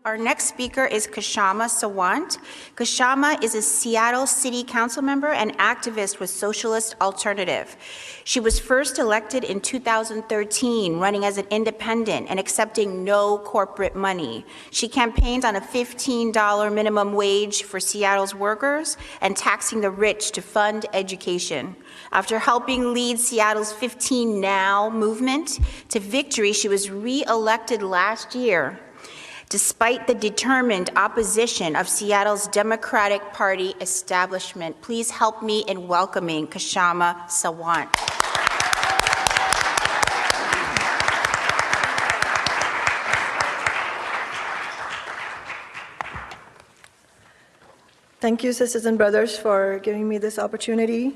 Our next speaker is Kshama Sawant. Kshama is a Seattle City Council member and activist with Socialist Alternative. She was first elected in 2013, running as an independent and accepting no corporate money. She campaigned on a $15 minimum wage for Seattle's workers and taxing the rich to fund education. After helping lead Seattle's 15 Now movement to victory, she was re-elected last year, despite the determined opposition of Seattle's Democratic Party establishment. Please help me in welcoming Kshama Sawant. Thank you, sisters and brothers, for giving me this opportunity.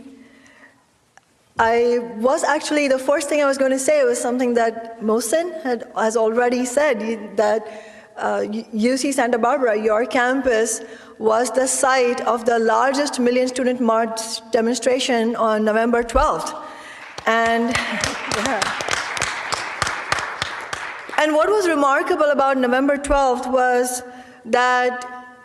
The first thing I was going to say was something that Mohsen has already said, that UC Santa Barbara, your campus, was the site of the largest Million Student March demonstration on November 12th. And, and what was remarkable about November 12th was that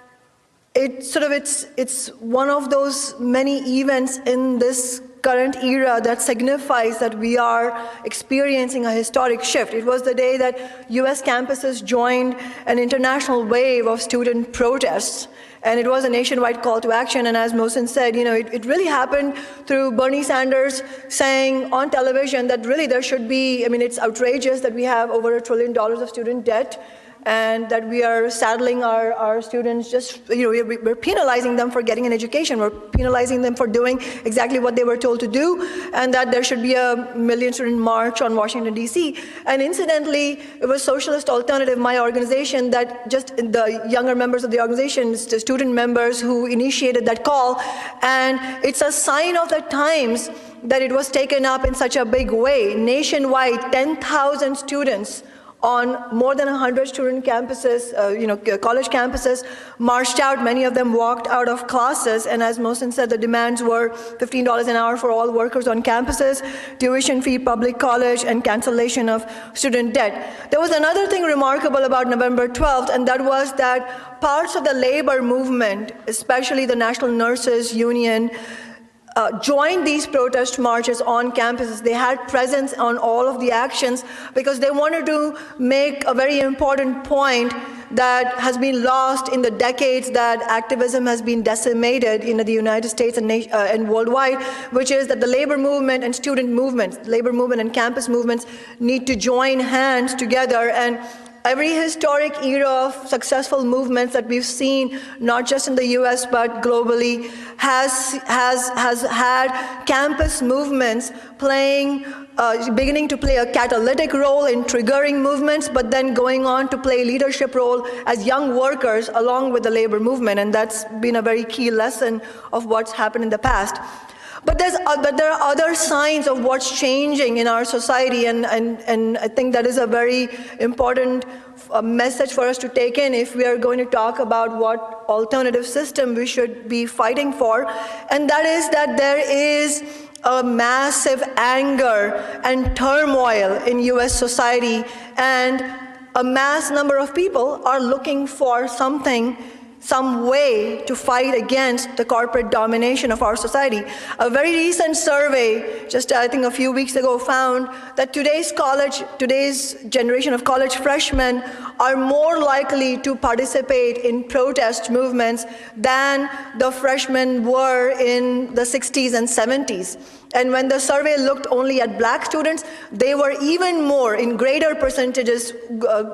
it's one of those many events in this current era that signifies that we are experiencing a historic shift. It was the day that US campuses joined an international wave of student protests, and it was a nationwide call to action. And as Mohsen said, it really happened through Bernie Sanders saying on television that really there should be, it's outrageous that we have over $1 trillion of student debt, and that we are saddling our students, we're penalizing them for getting an education, we're penalizing them for doing exactly what they were told to do, and that there should be a Million Student March on Washington, D.C. And incidentally, it was Socialist Alternative, my organization, that just the younger members of the organization, the student members who initiated that call, and it's a sign of the times that it was taken up in such a big way. Nationwide, 10,000 students on more than 100 student campuses, college campuses, marched out. Many of them walked out of classes, and as Mohsen said, the demands were $15 an hour for all workers on campuses, tuition-free public college, and cancellation of student debt. There was another thing remarkable about November 12th, and that was that parts of the labor movement, especially the National Nurses Union, joined these protest marches on campuses. They had presence on all of the actions because they wanted to make a very important point that has been lost in the decades that activism has been decimated in the United States and worldwide, which is that the labor movement and student movements, labor movement and campus movements need to join hands together. And every historic era of successful movements that we've seen, not just in the US but globally, has had campus movements beginning to play a catalytic role in triggering movements, but then going on to play a leadership role as young workers along with the labor movement. And that's been a very key lesson of what's happened in the past. But there are other signs of what's changing in our society, and I think that is a very important message for us to take in if we are going to talk about what alternative system we should be fighting for. And that is that there is a massive anger and turmoil in US society, and a mass number of people are looking for some way to fight against the corporate domination of our society. A very recent survey, just I think a few weeks ago, found that today's generation of college freshmen are more likely to participate in protest movements than the freshmen were in the 60s and 70s. And when the survey looked only at black students, they were even more, in greater percentages,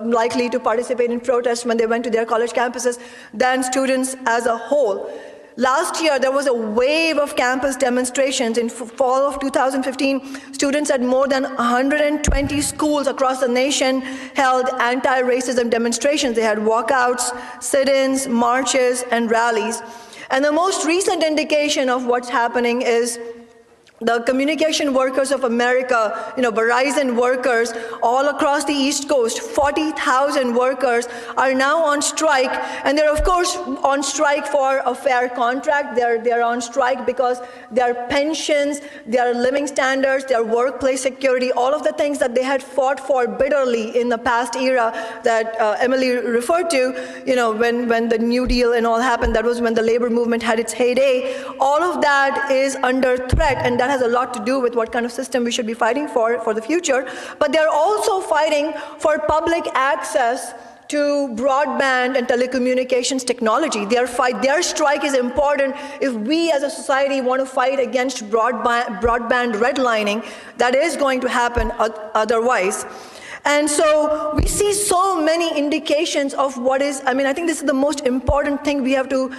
likely to participate in protests when they went to their college campuses than students as a whole. Last year, there was a wave of campus demonstrations. In fall of 2015, students at more than 120 schools across the nation held anti-racism demonstrations. They had walkouts, sit-ins, marches, and rallies. And the most recent indication of what's happening is The communication workers of America, Verizon workers all across the East Coast, 40,000 workers are now on strike, and they're of course on strike for a fair contract. They're on strike because their pensions, their living standards, their workplace security, all of the things that they had fought for bitterly in the past era that Emily referred to, when the New Deal and all happened, that was when the labor movement had its heyday. All of that is under threat, and that has a lot to do with what kind of system we should be fighting for the future. But they're also fighting for public access to broadband and telecommunications technology. Their strike is important if we as a society want to fight against broadband redlining. That is going to happen otherwise. And so we see so many indications of what is, I think this is the most important thing we have to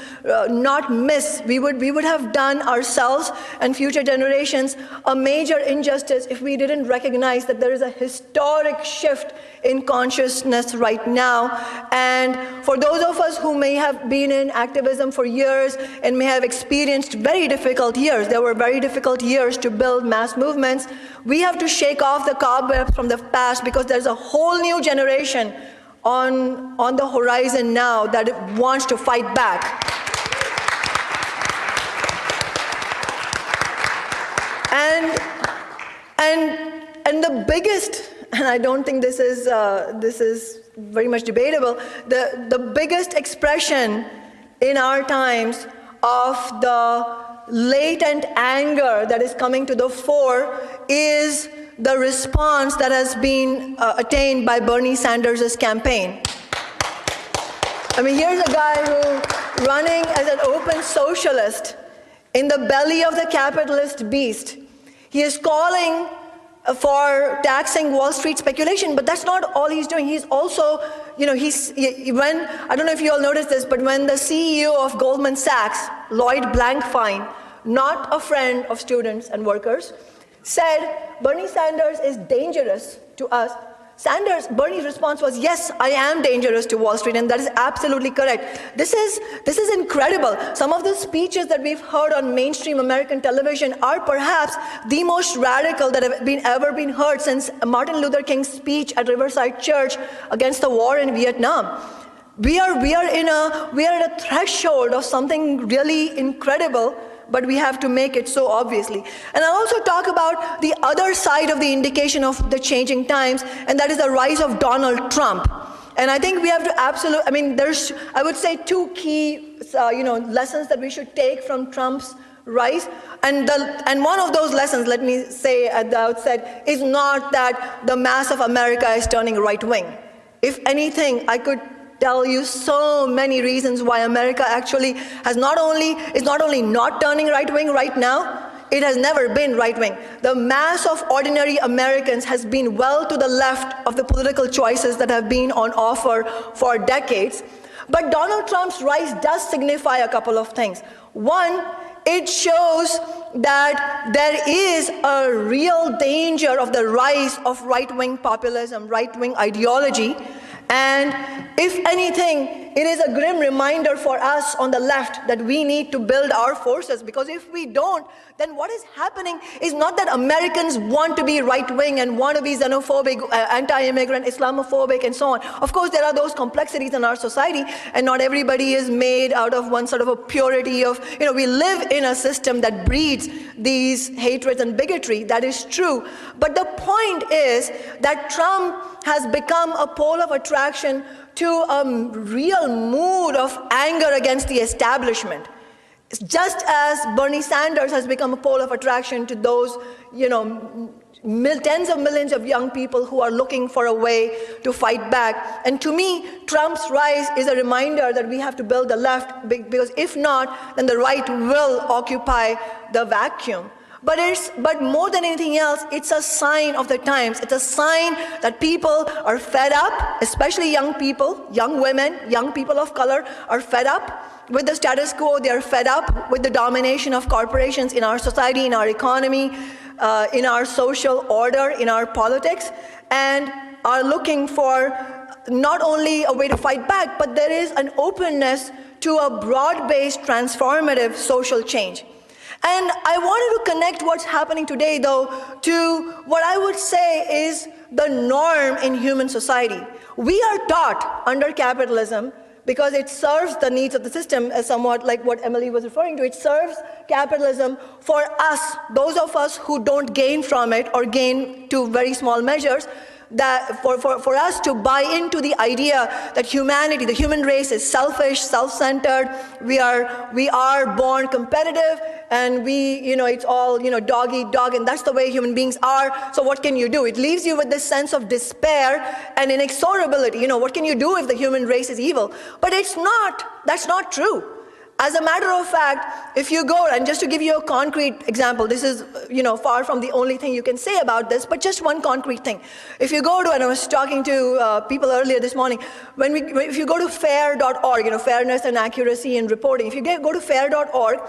not miss. We would have done ourselves and future generations a major injustice if we didn't recognize that there is a historic shift in consciousness right now. And for those of us who may have been in activism for years and may have experienced very difficult years, there were very difficult years to build mass movements, we have to shake off the cobwebs from the past, because there's a whole new generation on the horizon now that wants to fight back. And the biggest, and I don't think this is very much debatable, the biggest expression in our times of the latent anger that is coming to the fore is the response that has been attained by Bernie Sanders' campaign. Here's a guy who, running as an open socialist in the belly of the capitalist beast, he is calling for taxing Wall Street speculation, but that's not all he's doing. He's also, I don't know if you all noticed this, but when the CEO of Goldman Sachs, Lloyd Blankfein, not a friend of students and workers, said Bernie Sanders is dangerous to us, Bernie's response was, yes, I am dangerous to Wall Street, and that is absolutely correct. This is incredible. Some of the speeches that we've heard on mainstream American television are perhaps the most radical that have ever been heard since Martin Luther King's speech at Riverside Church against the war in Vietnam. We are at a threshold of something really incredible, but we have to make it so obviously. And I'll also talk about the other side of the indication of the changing times, and that is the rise of Donald Trump. And I think we have to there's, I would say, two key lessons that we should take from Trump's rise. And one of those lessons, let me say at the outset, is not that the mass of America is turning right-wing. If anything, I could tell you so many reasons why America actually is not only not turning right-wing right now, it has never been right-wing. The mass of ordinary Americans has been well to the left of the political choices that have been on offer for decades. But Donald Trump's rise does signify a couple of things. One, it shows that there is a real danger of the rise of right-wing populism, right-wing ideology. And if anything, it is a grim reminder for us on the left that we need to build our forces, because if we don't, then what is happening is not that Americans want to be right-wing and want to be xenophobic, anti-immigrant, Islamophobic, and so on. Of course, there are those complexities in our society, and not everybody is made out of one sort of a purity of, we live in a system that breeds these hatreds and bigotry. That is true. But the point is that Trump has become a pole of attraction to a real mood of anger against the establishment. Just as Bernie Sanders has become a pole of attraction to those, tens of millions of young people who are looking for a way to fight back. And to me, Trump's rise is a reminder that we have to build the left, because if not, then the right will occupy the vacuum. But more than anything else, it's a sign of the times. It's a sign that people are fed up, especially young people, young women, young people of color are fed up with the status quo. They are fed up with the domination of corporations in our society, in our economy, in our social order, in our politics, and are looking for not only a way to fight back, but there is an openness to a broad-based transformative social change. And I wanted to connect what's happening today, though, to what I would say is the norm in human society. We are taught under capitalism, because it serves the needs of the system, as somewhat like what Emily was referring to. It serves capitalism for us, those of us who don't gain from it or gain to very small measures, that for us to buy into the idea that humanity, the human race, is selfish, self-centered. We are born competitive, and it's all dog eat dog, and that's the way human beings are. So what can you do? It leaves you with this sense of despair and inexorability. What can you do if the human race is evil? But it's not. That's not true. As a matter of fact, if you go, and just to give you a concrete example, this is far from the only thing you can say about this, but just one concrete thing. If you go to, and I was talking to people earlier this morning, if you go to fair.org, fairness and accuracy in reporting, if you go to fair.org,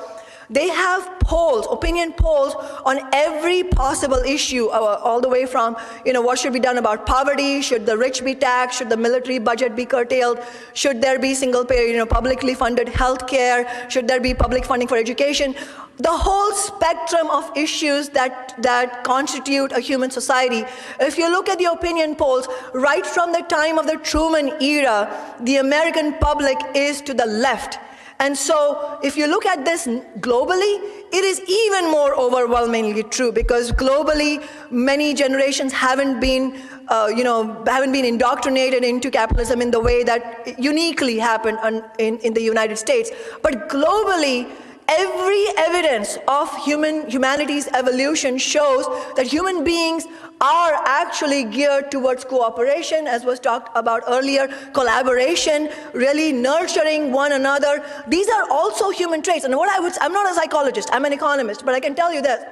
they have polls, opinion polls on every possible issue, all the way from, what should be done about poverty, should the rich be taxed, should the military budget be curtailed, should there be single payer, publicly funded health care, should there be public funding for education. The whole spectrum of issues that constitute a human society. If you look at the opinion polls, right from the time of the Truman era, the American public is to the left. And so if you look at this globally, it is even more overwhelmingly true, because globally, many generations haven't been indoctrinated into capitalism in the way that uniquely happened in the United States. But globally, every evidence of humanity's evolution shows that human beings are actually geared towards cooperation, as was talked about earlier, collaboration, really nurturing one another. These are also human traits. And I'm not a psychologist, I'm an economist, but I can tell you this.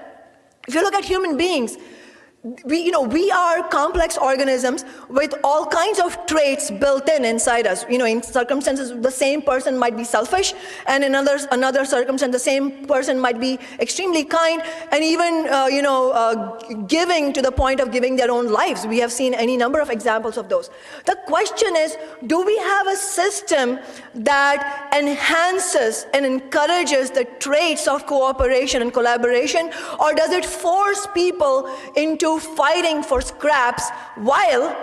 If you look at human beings, we are complex organisms with all kinds of traits built inside us. In circumstances, the same person might be selfish, and in another circumstance, the same person might be extremely kind, and even giving to the point of giving their own lives. We have seen any number of examples of those. The question is, do we have a system that enhances and encourages the traits of cooperation and collaboration, or does it force people into fighting for scraps while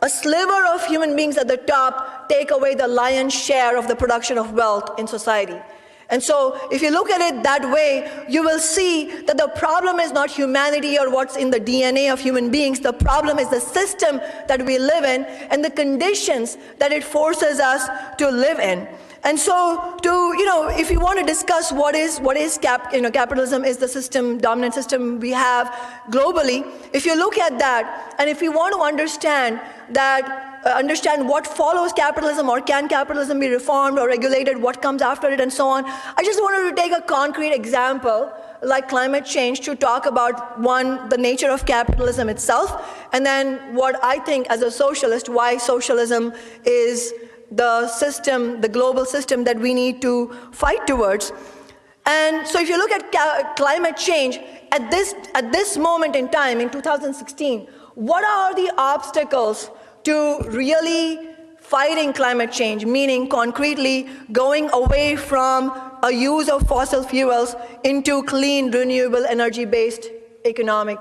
a sliver of human beings at the top take away the lion's share of the production of wealth in society? And so if you look at it that way, you will see that the problem is not humanity or what's in the DNA of human beings. The problem is the system that we live in and the conditions that it forces us to live in. And so if you want to discuss what is capitalism is the system, dominant system we have globally. If you look at that, and if you want to understand what follows capitalism, or can capitalism be reformed or regulated, what comes after it, and so on. I just wanted to take a concrete example like climate change to talk about, one, the nature of capitalism itself, and then what I think as a socialist, why socialism is the system, the global system that we need to fight towards. And so if you look at climate change, at this moment in time, in 2016, what are the obstacles to really fighting climate change, meaning concretely going away from a use of fossil fuels into clean, renewable, energy-based economic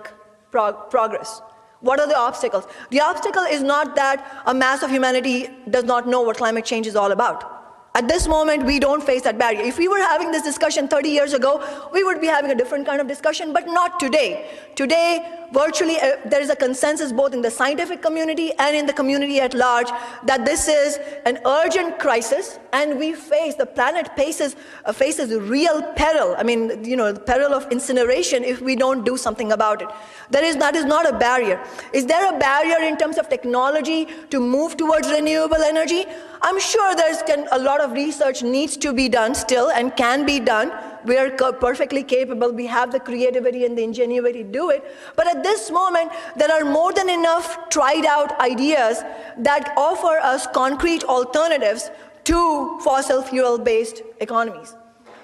progress? What are the obstacles? The obstacle is not that a mass of humanity does not know what climate change is all about. At this moment, we don't face that barrier. If we were having this discussion 30 years ago, we would be having a different kind of discussion, but not today. Today, virtually, there is a consensus both in the scientific community and in the community at large that this is an urgent crisis, and the planet faces real peril. I mean, the peril of incineration if we don't do something about it. That is not a barrier. Is there a barrier in terms of technology to move towards renewable energy? I'm sure a lot of research needs to be done still and can be done. We are perfectly capable. We have the creativity and the ingenuity to do it. But at this moment, there are more than enough tried out ideas that offer us concrete alternatives to fossil fuel-based economies.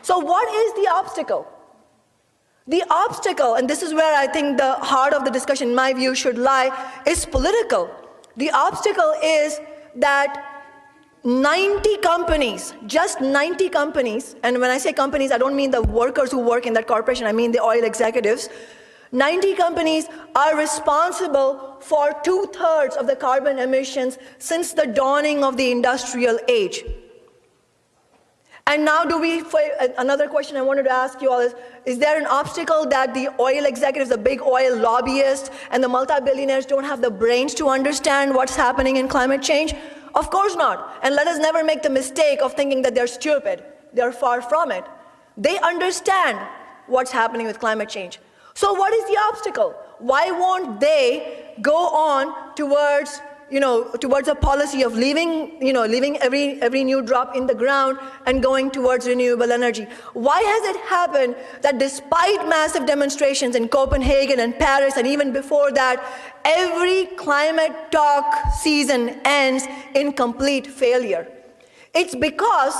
So what is the obstacle? The obstacle, and this is where I think the heart of the discussion, in my view, should lie, is political. The obstacle is that 90 companies, just 90 companies, and when I say companies, I don't mean the workers who work in that corporation, I mean the oil executives. 90 companies are responsible for 2/3 of the carbon emissions since the dawning of the industrial age. And now another question I wanted to ask you all is there an obstacle that the oil executives, the big oil lobbyists, and the multi-billionaires don't have the brains to understand what's happening in climate change? Of course not. And let us never make the mistake of thinking that they're stupid. They're far from it. They understand what's happening with climate change. So what is the obstacle? Why won't they go on towards a policy of leaving every new drop in the ground and going towards renewable energy? Why has it happened that despite massive demonstrations in Copenhagen and Paris and even before that, every climate talk season ends in complete failure? It's because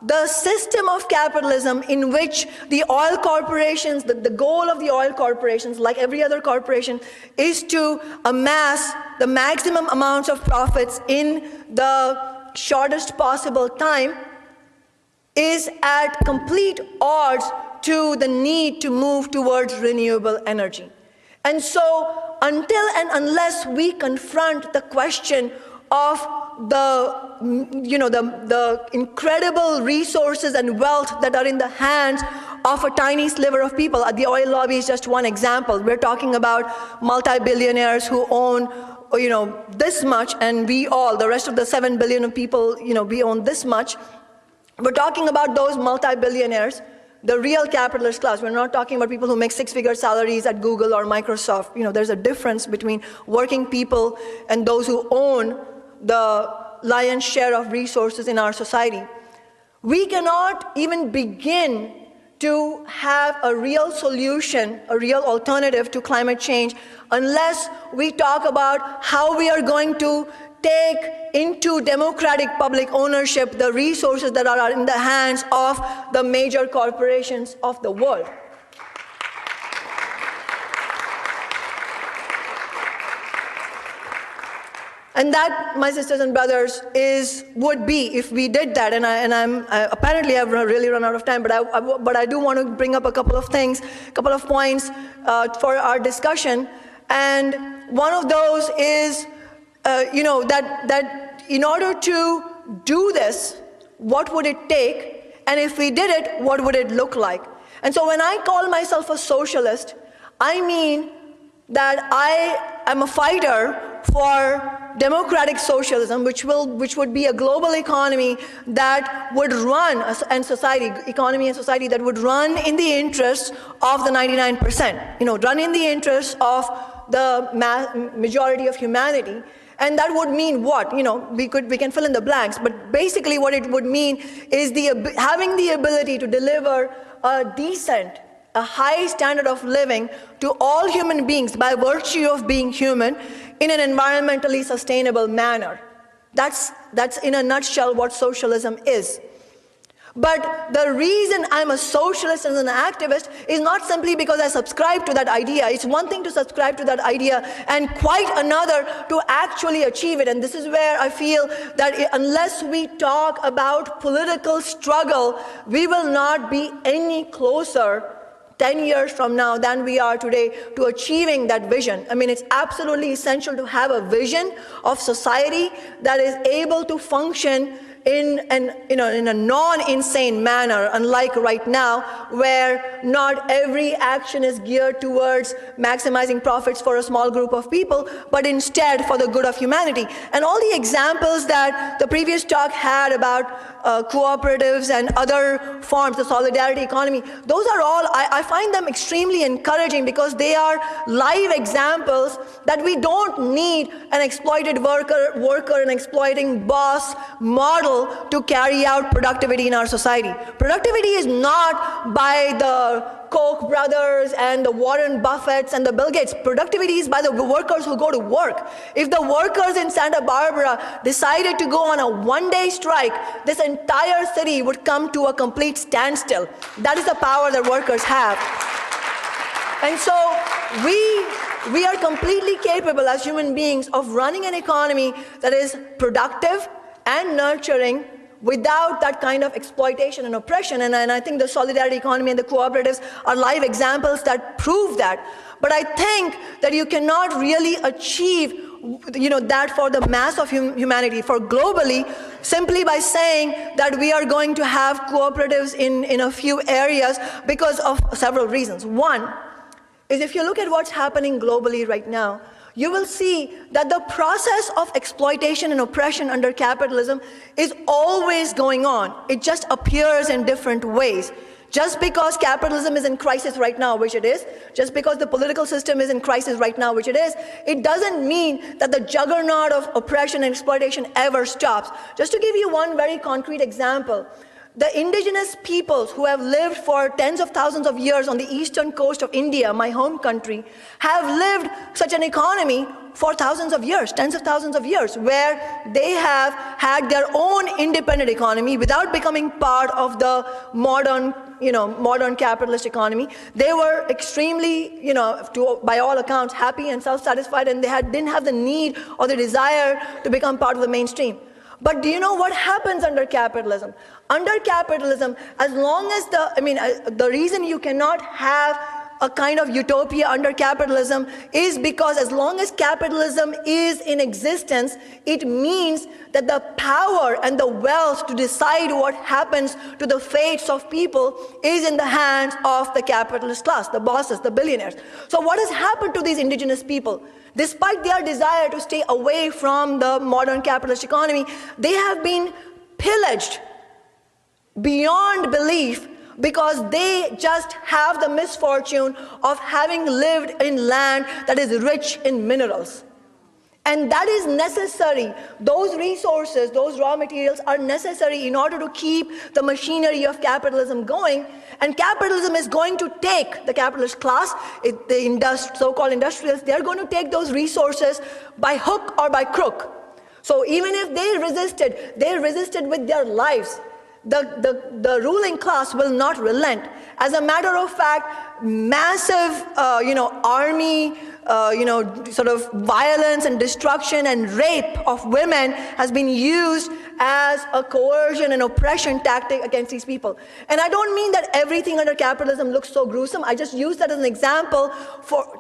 the system of capitalism in which the oil corporations, the goal of the oil corporations, like every other corporation, is to amass the maximum amounts of profits in the shortest possible time, is at complete odds to the need to move towards renewable energy. And so until and unless we confront the question of the incredible resources and wealth that are in the hands of a tiny sliver of people. The oil lobby is just one example. We're talking about multi-billionaires who own this much, and we all, the rest of the 7 billion of people, we own this much. We're talking about those multi-billionaires, the real capitalist class. We're not talking about people who make six-figure salaries at Google or Microsoft. There's a difference between working people and those who own the lion's share of resources in our society. We cannot even begin to have a real solution, a real alternative to climate change, unless we talk about how we are going to take into democratic public ownership the resources that are in the hands of the major corporations of the world. And that, my sisters and brothers, would be, if we did that, apparently I've really run out of time, but I do want to bring up a couple of things, a couple of points for our discussion. And one of those is, that in order to do this, what would it take? And if we did it, what would it look like? And so when I call myself a socialist, I mean that I am a fighter for democratic socialism, which would be a global economy that would run, economy and society that would run in the interests of the 99%, run in the interests of the majority of humanity. And that would mean what? We can fill in the blanks, but basically what it would mean is having the ability to deliver a high standard of living to all human beings by virtue of being human in an environmentally sustainable manner. That's in a nutshell what socialism is. But the reason I'm a socialist and an activist is not simply because I subscribe to that idea. It's one thing to subscribe to that idea and quite another to actually achieve it. And this is where I feel that unless we talk about political struggle, we will not be any closer 10 years from now than we are today to achieving that vision. I mean, it's absolutely essential to have a vision of society that is able to function in a non-insane manner, unlike right now, where not every action is geared towards maximizing profits for a small group of people, but instead for the good of humanity. And all the examples that the previous talk had about cooperatives and other forms, the solidarity economy, those are all, I find them extremely encouraging because they are live examples that we don't need an exploited worker, an exploiting boss model to carry out productivity in our society. Productivity is not by the Koch brothers and the Warren Buffetts and the Bill Gates. Productivity is by the workers who go to work. If the workers in Santa Barbara decided to go on a one-day strike, this entire city would come to a complete standstill. That is the power that workers have. And so we are completely capable as human beings of running an economy that is productive, and nurturing without that kind of exploitation and oppression. And I think the solidarity economy and the cooperatives are live examples that prove that. But I think that you cannot really achieve that for the mass of humanity, for globally, simply by saying that we are going to have cooperatives in a few areas because of several reasons. One is, if you look at what's happening globally right now, you will see that the process of exploitation and oppression under capitalism is always going on. It just appears in different ways. Just because capitalism is in crisis right now, which it is, just because the political system is in crisis right now, which it is, it doesn't mean that the juggernaut of oppression and exploitation ever stops. Just to give you one very concrete example, the indigenous peoples who have lived for tens of thousands of years on the eastern coast of India, my home country, have lived such an economy for thousands of years, tens of thousands of years, where they have had their own independent economy without becoming part of the modern capitalist economy. They were extremely, by all accounts, happy and self-satisfied, and they didn't have the need or the desire to become part of the mainstream. But do you know what happens under capitalism? Under capitalism, as long as the reason you cannot have a kind of utopia under capitalism is because as long as capitalism is in existence, it means that the power and the wealth to decide what happens to the fates of people is in the hands of the capitalist class, the bosses, the billionaires. So what has happened to these indigenous people? Despite their desire to stay away from the modern capitalist economy, they have been pillaged beyond belief because they just have the misfortune of having lived in land that is rich in minerals. And that is necessary. Those resources, those raw materials are necessary in order to keep the machinery of capitalism going. And capitalism is going to take the capitalist class, the so-called industrialists, they're going to take those resources by hook or by crook. So even if they resisted with their lives. The ruling class will not relent. As a matter of fact, massive, army, sort of violence and destruction and rape of women has been used as a coercion and oppression tactic against these people. And I don't mean that everything under capitalism looks so gruesome. I just use that as an example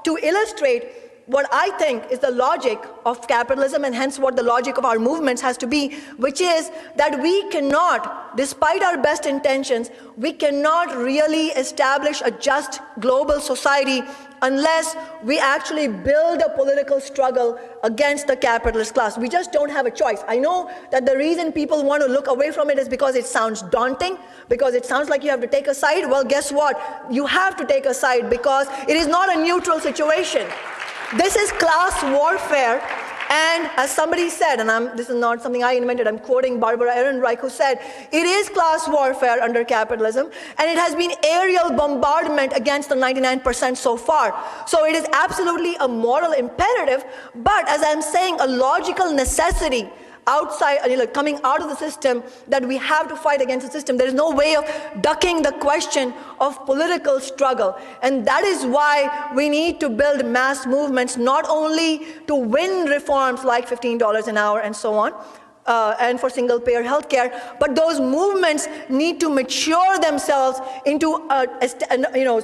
to illustrate what I think is the logic of capitalism, and hence what the logic of our movements has to be, which is that we cannot, despite our best intentions, we cannot really establish a just global society unless we actually build a political struggle against the capitalist class. We just don't have a choice. I know that the reason people want to look away from it is because it sounds daunting, because it sounds like you have to take a side. Well, guess what? You have to take a side because it is not a neutral situation. This is class warfare, and as somebody said, and this is not something I invented, I'm quoting Barbara Ehrenreich, who said, it is class warfare under capitalism, and it has been aerial bombardment against the 99% so far. So it is absolutely a moral imperative, but as I'm saying, a logical necessity outside, coming out of the system, that we have to fight against the system. There is no way of ducking the question of political struggle. And that is why we need to build mass movements, not only to win reforms like $15 an hour and so on, and for single-payer healthcare, but those movements need to mature themselves into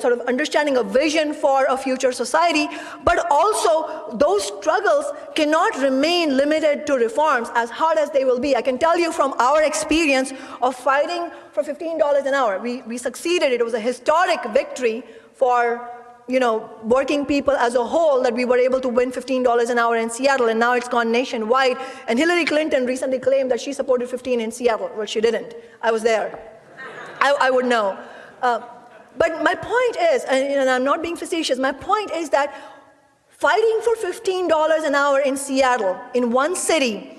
sort of understanding a vision for a future society, but also those struggles cannot remain limited to reforms, as hard as they will be. I can tell you from our experience of fighting for $15 an hour, we succeeded. It was a historic victory for working people as a whole, that we were able to win $15 an hour in Seattle, and now it's gone nationwide. And Hillary Clinton recently claimed that she supported 15 in Seattle. Well, she didn't. I was there. I would know. But my point is, and I'm not being facetious, my point is that fighting for $15 an hour in Seattle, in one city,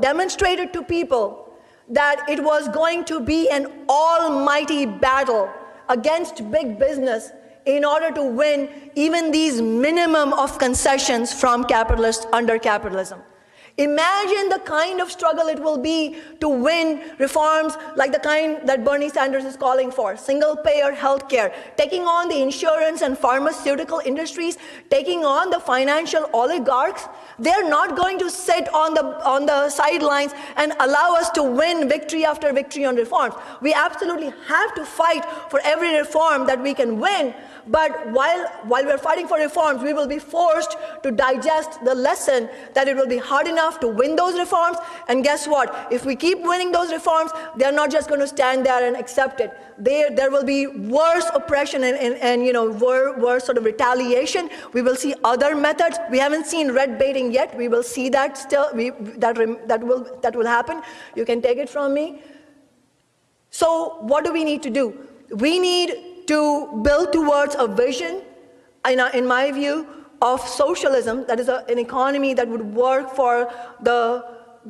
demonstrated to people that it was going to be an almighty battle against big business in order to win even these minimum of concessions from capitalists under capitalism. Imagine the kind of struggle it will be to win reforms like the kind that Bernie Sanders is calling for. Single-payer healthcare, taking on the insurance and pharmaceutical industries, taking on the financial oligarchs. They're not going to sit on the sidelines and allow us to win victory after victory on reforms. We absolutely have to fight for every reform that we can win. But while we're fighting for reforms, we will be forced to digest the lesson that it will be hard enough to win those reforms. And guess what? If we keep winning those reforms, they're not just going to stand there and accept it. There will be worse oppression and worse sort of retaliation. We will see other methods. We haven't seen red baiting yet. We will see that still. That will happen. You can take it from me. So what do we need to do? We need to build towards a vision, in my view, of socialism, that is an economy that would work for the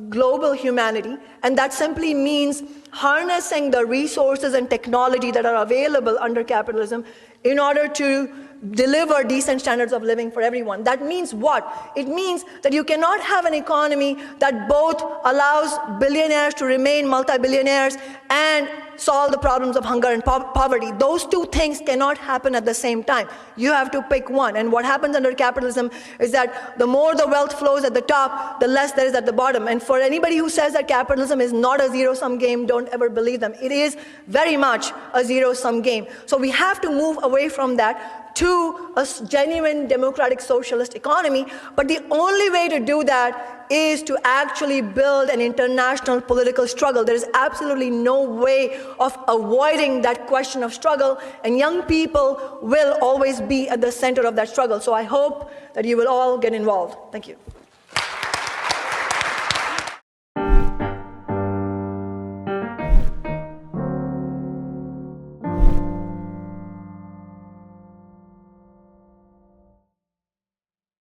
global humanity, and that simply means harnessing the resources and technology that are available under capitalism in order to deliver decent standards of living for everyone. That means what? It means that you cannot have an economy that both allows billionaires to remain multi-billionaires and solve the problems of hunger and poverty. Those two things cannot happen at the same time. You have to pick one. And what happens under capitalism is that the more the wealth flows at the top, the less there is at the bottom. And for anybody who says that capitalism is not a zero-sum game, don't ever believe them. It is very much a zero-sum game. So we have to move away from that to a genuine democratic socialist economy. But the only way to do that is to actually build an international political struggle. There is absolutely no way of avoiding that question of struggle, and young people will always be at the center of that struggle. So I hope that you will all get involved. Thank you.